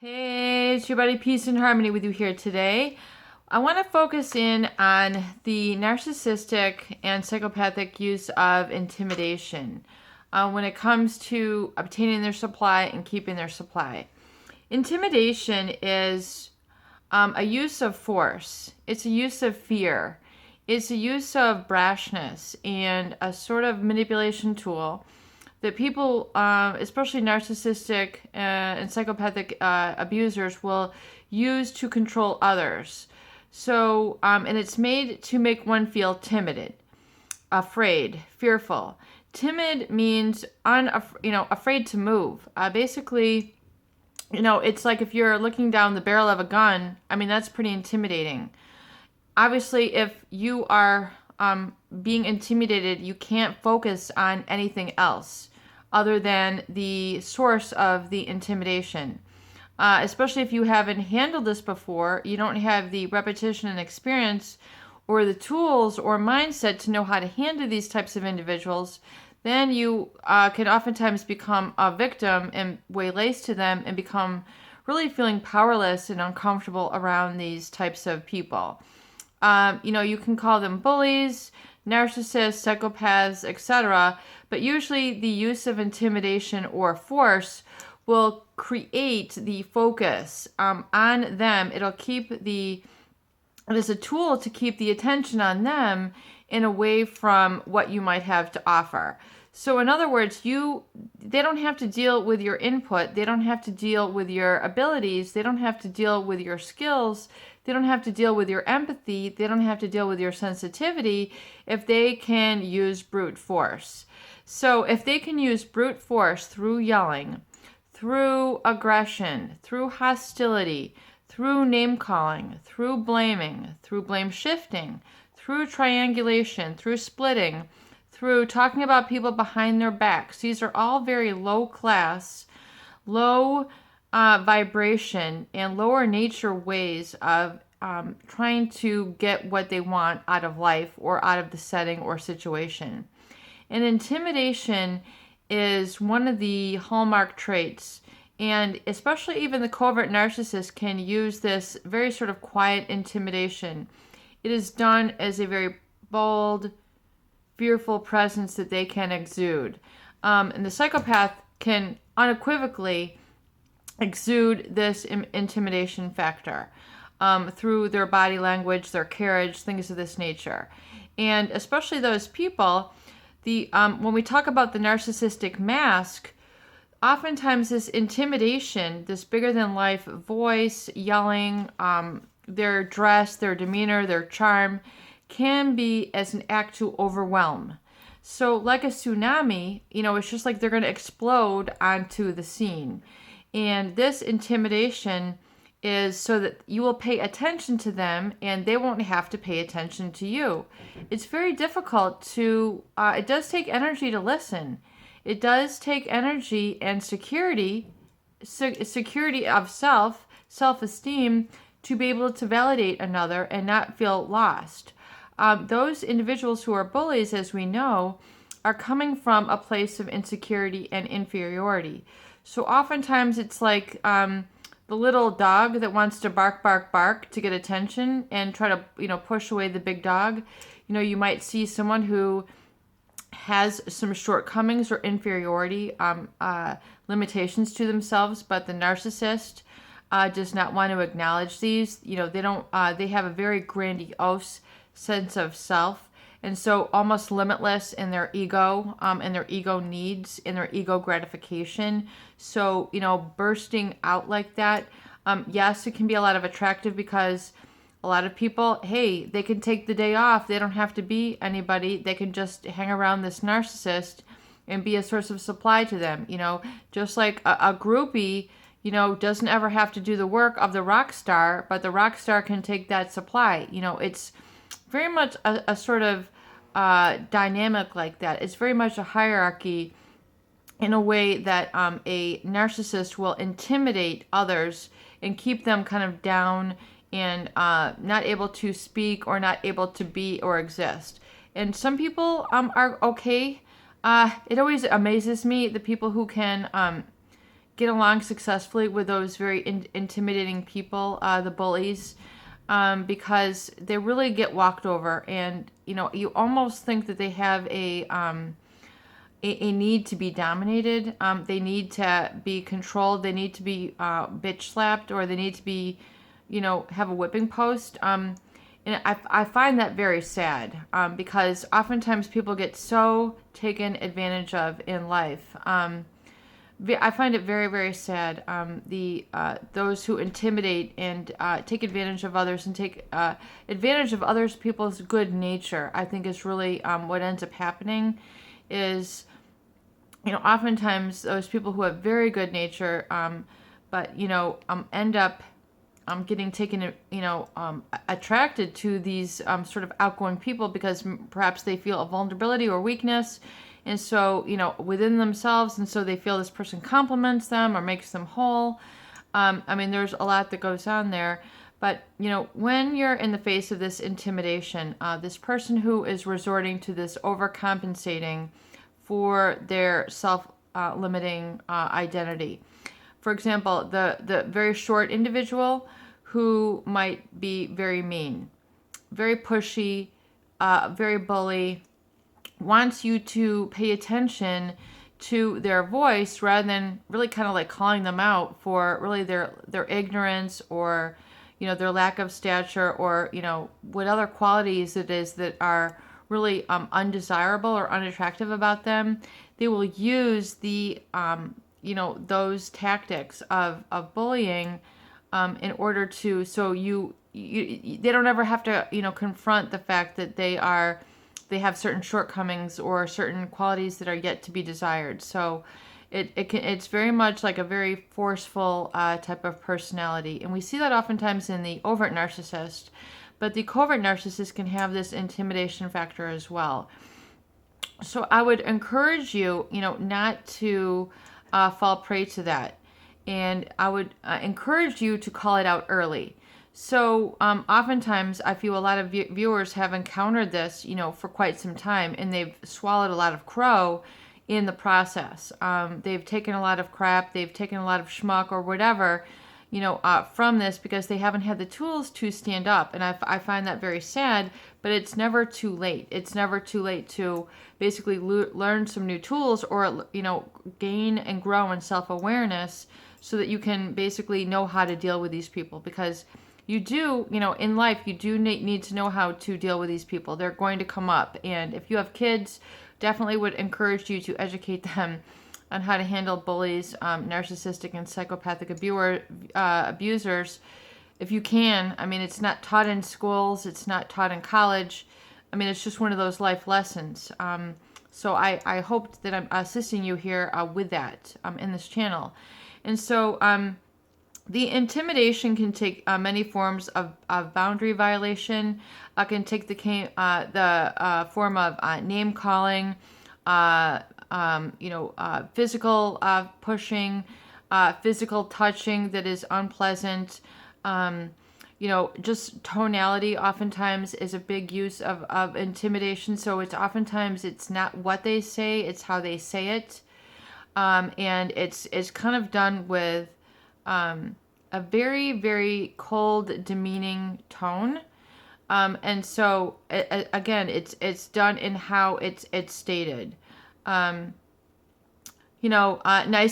Hey, it's your buddy Peace and Harmony with you here today. I want to focus in on the narcissistic and psychopathic use of intimidation when it comes to obtaining their supply and keeping their supply. Intimidation is a use of force, it's a use of fear, it's a use of brashness and a sort of manipulation tool that people, especially narcissistic and psychopathic abusers, will use to control others. So, and it's made to make one feel timid, afraid, fearful. Timid means afraid to move. Basically, it's like if you're looking down the barrel of a gun. I mean, that's pretty intimidating. Obviously, if you are being intimidated, you can't focus on anything else other than the source of the intimidation. Especially if you haven't handled this before, you don't have the repetition and experience or the tools or mindset to know how to handle these types of individuals, then you can oftentimes become a victim and waylace to them and become really feeling powerless and uncomfortable around these types of people. You can call them bullies, narcissists, psychopaths, etc. But usually the use of intimidation or force will create the focus on them. It is a tool to keep the attention on them and away from what you might have to offer. So in other words, they don't have to deal with your input. They don't have to deal with your abilities. They don't have to deal with your skills. They don't have to deal with your empathy. They don't have to deal with your sensitivity if they can use brute force. So if they can use brute force through yelling, through aggression, through hostility, through name calling, through blaming, through blame shifting, through triangulation, through splitting, through talking about people behind their backs. These are all very low class, low vibration, and lower nature ways of trying to get what they want out of life or out of the setting or situation. And intimidation is one of the hallmark traits. And especially even the covert narcissist can use this very sort of quiet intimidation. It is done as a very bold, fearful presence that they can exude. And the psychopath can unequivocally exude this intimidation factor through their body language, their carriage, things of this nature. And especially those people, when we talk about the narcissistic mask, oftentimes this intimidation, this bigger than life voice, yelling, their dress, their demeanor, their charm, can be as an act to overwhelm. So like a tsunami, it's just like they're going to explode onto the scene. And this intimidation is so that you will pay attention to them and they won't have to pay attention to you. It's very difficult it does take energy to listen. It does take energy and security of self-esteem to be able to validate another and not feel lost. Those individuals who are bullies, as we know, are coming from a place of insecurity and inferiority. So oftentimes it's like the little dog that wants to bark, bark, bark to get attention and try to, push away the big dog. You might see someone who has some shortcomings or inferiority limitations to themselves, but the narcissist does not want to acknowledge these. They have a very grandiose sense of self, and so almost limitless in their ego and their ego needs and their ego gratification. So bursting out like that, yes, it can be a lot of attractive because a lot of people, hey, they can take the day off. They don't have to be anybody. They can just hang around this narcissist and be a source of supply to them. Just like a groupie, doesn't ever have to do the work of the rock star, but the rock star can take that supply. It's very much a sort of dynamic like that. It's very much a hierarchy in a way that a narcissist will intimidate others and keep them kind of down and not able to speak or not able to be or exist. And some people are okay. It always amazes me, the people who can get along successfully with those very intimidating people, the bullies, because they really get walked over, and you almost think that they have a need to be dominated. They need to be controlled. They need to be bitch slapped, or they need to be, have a whipping post. And I find that very sad, because oftentimes people get so taken advantage of in life. I find it very, very sad. Those who intimidate and take advantage of others, and take advantage of others people's good nature, I think is really what ends up happening. Is oftentimes those people who have very good nature, but end up getting taken, attracted to these sort of outgoing people, because perhaps they feel a vulnerability or weakness, and so within themselves, and so they feel this person compliments them or makes them whole. There's a lot that goes on there. But when you're in the face of this intimidation, this person who is resorting to this overcompensating for their self-limiting identity. For example, the very short individual who might be very mean, very pushy, very bully, wants you to pay attention to their voice rather than really kind of like calling them out for really their ignorance, or their lack of stature, or what other qualities it is that are really undesirable or unattractive about them. They will use the those tactics of bullying in order to, so they don't ever have to confront the fact that they have certain shortcomings or certain qualities that are yet to be desired. So it's very much like a very forceful type of personality, and we see that oftentimes in the overt narcissist. But the covert narcissist can have this intimidation factor as well. So I would encourage you, not to fall prey to that. And I would encourage you to call it out early. So oftentimes I feel a lot of viewers have encountered this, for quite some time, and they've swallowed a lot of crow in the process. They've taken a lot of crap, they've taken a lot of schmuck or whatever, from this, because they haven't had the tools to stand up. And I find that very sad, but it's never too late. It's never too late to basically learn some new tools, or, gain and grow in self-awareness, so that you can basically know how to deal with these people. Because you do, in life, you do need to know how to deal with these people. They're going to come up. And if you have kids, definitely would encourage you to educate them on how to handle bullies, narcissistic and psychopathic abusers, if you can. It's not taught in schools. It's not taught in college. It's just one of those life lessons. So I hope that I'm assisting you here with that in this channel. And so the intimidation can take many forms of boundary violation. It can take the form of name calling, physical pushing, physical touching that is unpleasant. Just tonality oftentimes is a big use of intimidation. So it's not what they say, it's how they say it. And it's kind of done with a very, very cold, demeaning tone. And so again, it's done in how it's stated. Nice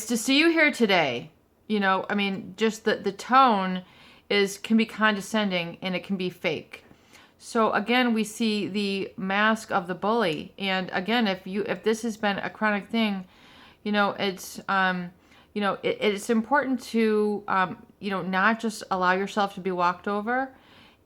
to see you here today. Just the tone can be condescending, and it can be fake. So again, we see the mask of the bully. And again, if this has been a chronic thing, it's it's important to not just allow yourself to be walked over.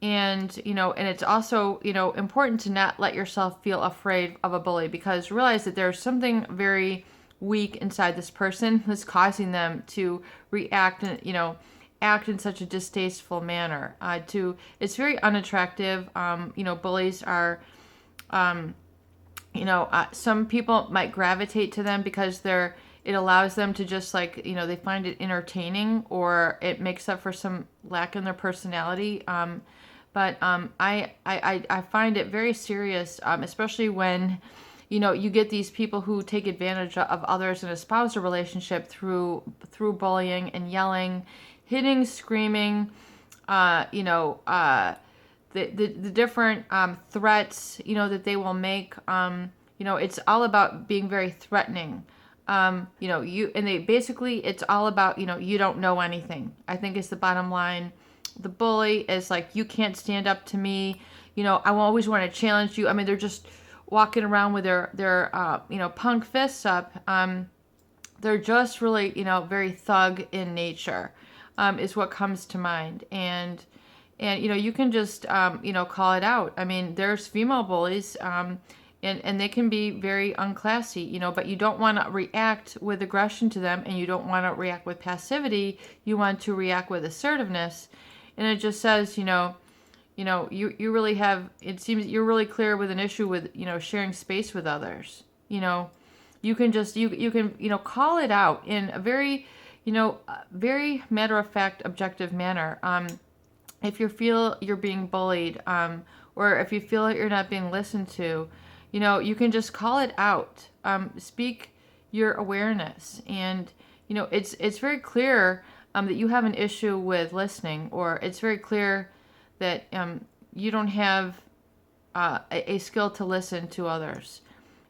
And it's also important to not let yourself feel afraid of a bully, because realize that there's something very weak inside this person that's causing them to react and act in such a distasteful manner. It's very unattractive. Bullies are some people might gravitate to them because it allows them to just they find it entertaining, or it makes up for some lack in their personality. But I find it very serious, especially when You get these people who take advantage of others in a spousal relationship through bullying and yelling, hitting, screaming, the different threats, that they will make. It's all about being very threatening. It's all about, you don't know anything. I think is the bottom line. The bully is like, you can't stand up to me. I always want to challenge you. I mean, they're just walking around with their punk fists up. They're just really, very thug in nature, is what comes to mind. And you can just, call it out. I mean, there's female bullies, and they can be very unclassy, but you don't want to react with aggression to them, and you don't want to react with passivity. You want to react with assertiveness. And it just says, you really have, it seems you're really clear with an issue with, sharing space with others. You can just, you can, call it out in a very, very matter-of-fact, objective manner. If you feel you're being bullied, or if you feel like you're not being listened to, you can just call it out. Speak your awareness. And, it's very clear that you have an issue with listening, or it's very clear that you don't have a skill to listen to others.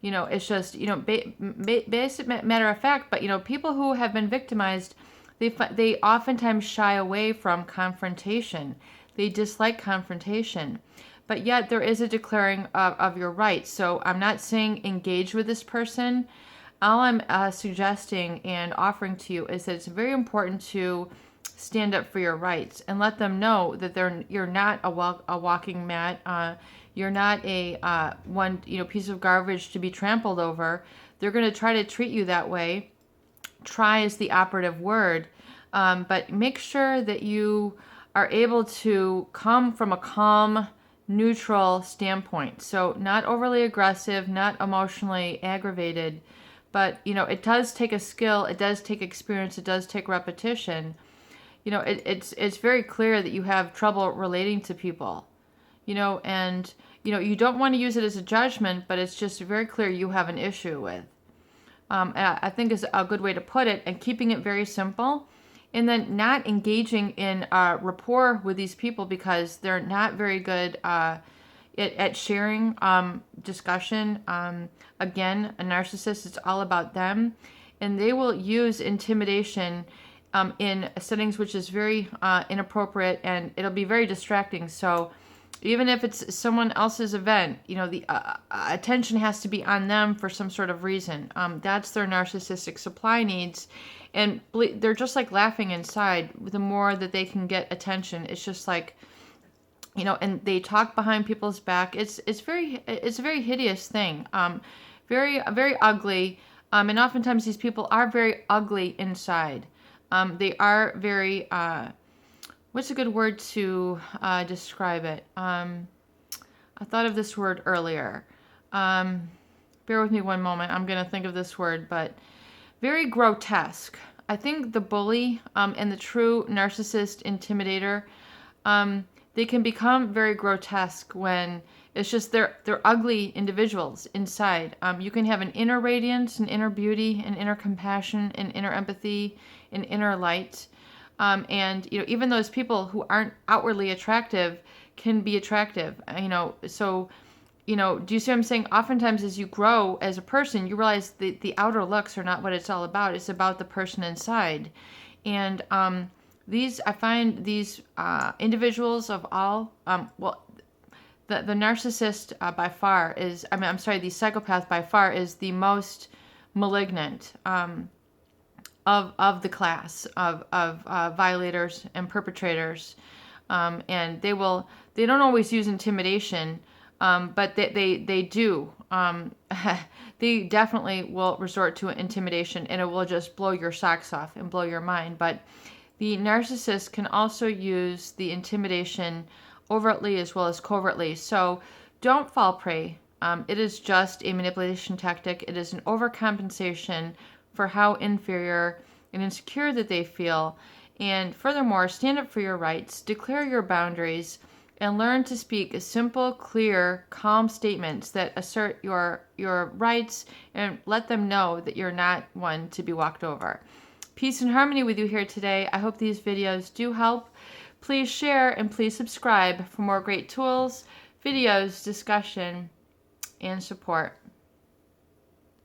It's just, basic matter of fact, but, people who have been victimized, they oftentimes shy away from confrontation. They dislike confrontation. But yet there is a declaring of your rights. So I'm not saying engage with this person. All I'm suggesting and offering to you is that it's very important to stand up for your rights and let them know that you're not a walking mat. You're not a one piece of garbage to be trampled over. They're going to try to treat you that way. Try is the operative word, but make sure that you are able to come from a calm, neutral standpoint. So not overly aggressive, not emotionally aggravated, but it does take a skill, it does take experience, it does take repetition. It's very clear that you have trouble relating to people, and you don't want to use it as a judgment, but it's just very clear you have an issue with. I think is a good way to put it, and keeping it very simple, and then not engaging in rapport with these people because they're not very good at sharing discussion. Again, a narcissist, it's all about them, and they will use intimidation in settings which is very inappropriate, and it'll be very distracting. So even if it's someone else's event, the attention has to be on them for some sort of reason. That's their narcissistic supply needs. And they're just like laughing inside. The more that they can get attention, it's just like, and they talk behind people's back. It's a very hideous thing. Very, very ugly. And oftentimes these people are very ugly inside. They are very, what's a good word to describe it? I thought of this word earlier. Bear with me one moment. I'm going to think of this word, but very grotesque. I think the bully and the true narcissist intimidator, they can become very grotesque when it's just they're ugly individuals inside. You can have an inner radiance, an inner beauty, an inner compassion, an inner empathy, an inner light. And even those people who aren't outwardly attractive can be attractive. So do you see what I'm saying? Oftentimes as you grow as a person, you realize the outer looks are not what it's all about. It's about the person inside. And I find these individuals of all, the narcissist by far is, the psychopath by far is the most malignant of the class of violators and perpetrators. And they don't always use intimidation, but they do. They definitely will resort to intimidation, and it will just blow your socks off and blow your mind. But the narcissist can also use the intimidation overtly as well as covertly. So don't fall prey. It is just a manipulation tactic. It is an overcompensation for how inferior and insecure that they feel. And furthermore, stand up for your rights, declare your boundaries, and learn to speak simple, clear, calm statements that assert your rights and let them know that you're not one to be walked over. Peace and harmony with you here today. I hope these videos do help. Please share and please subscribe for more great tools, videos, discussion, and support.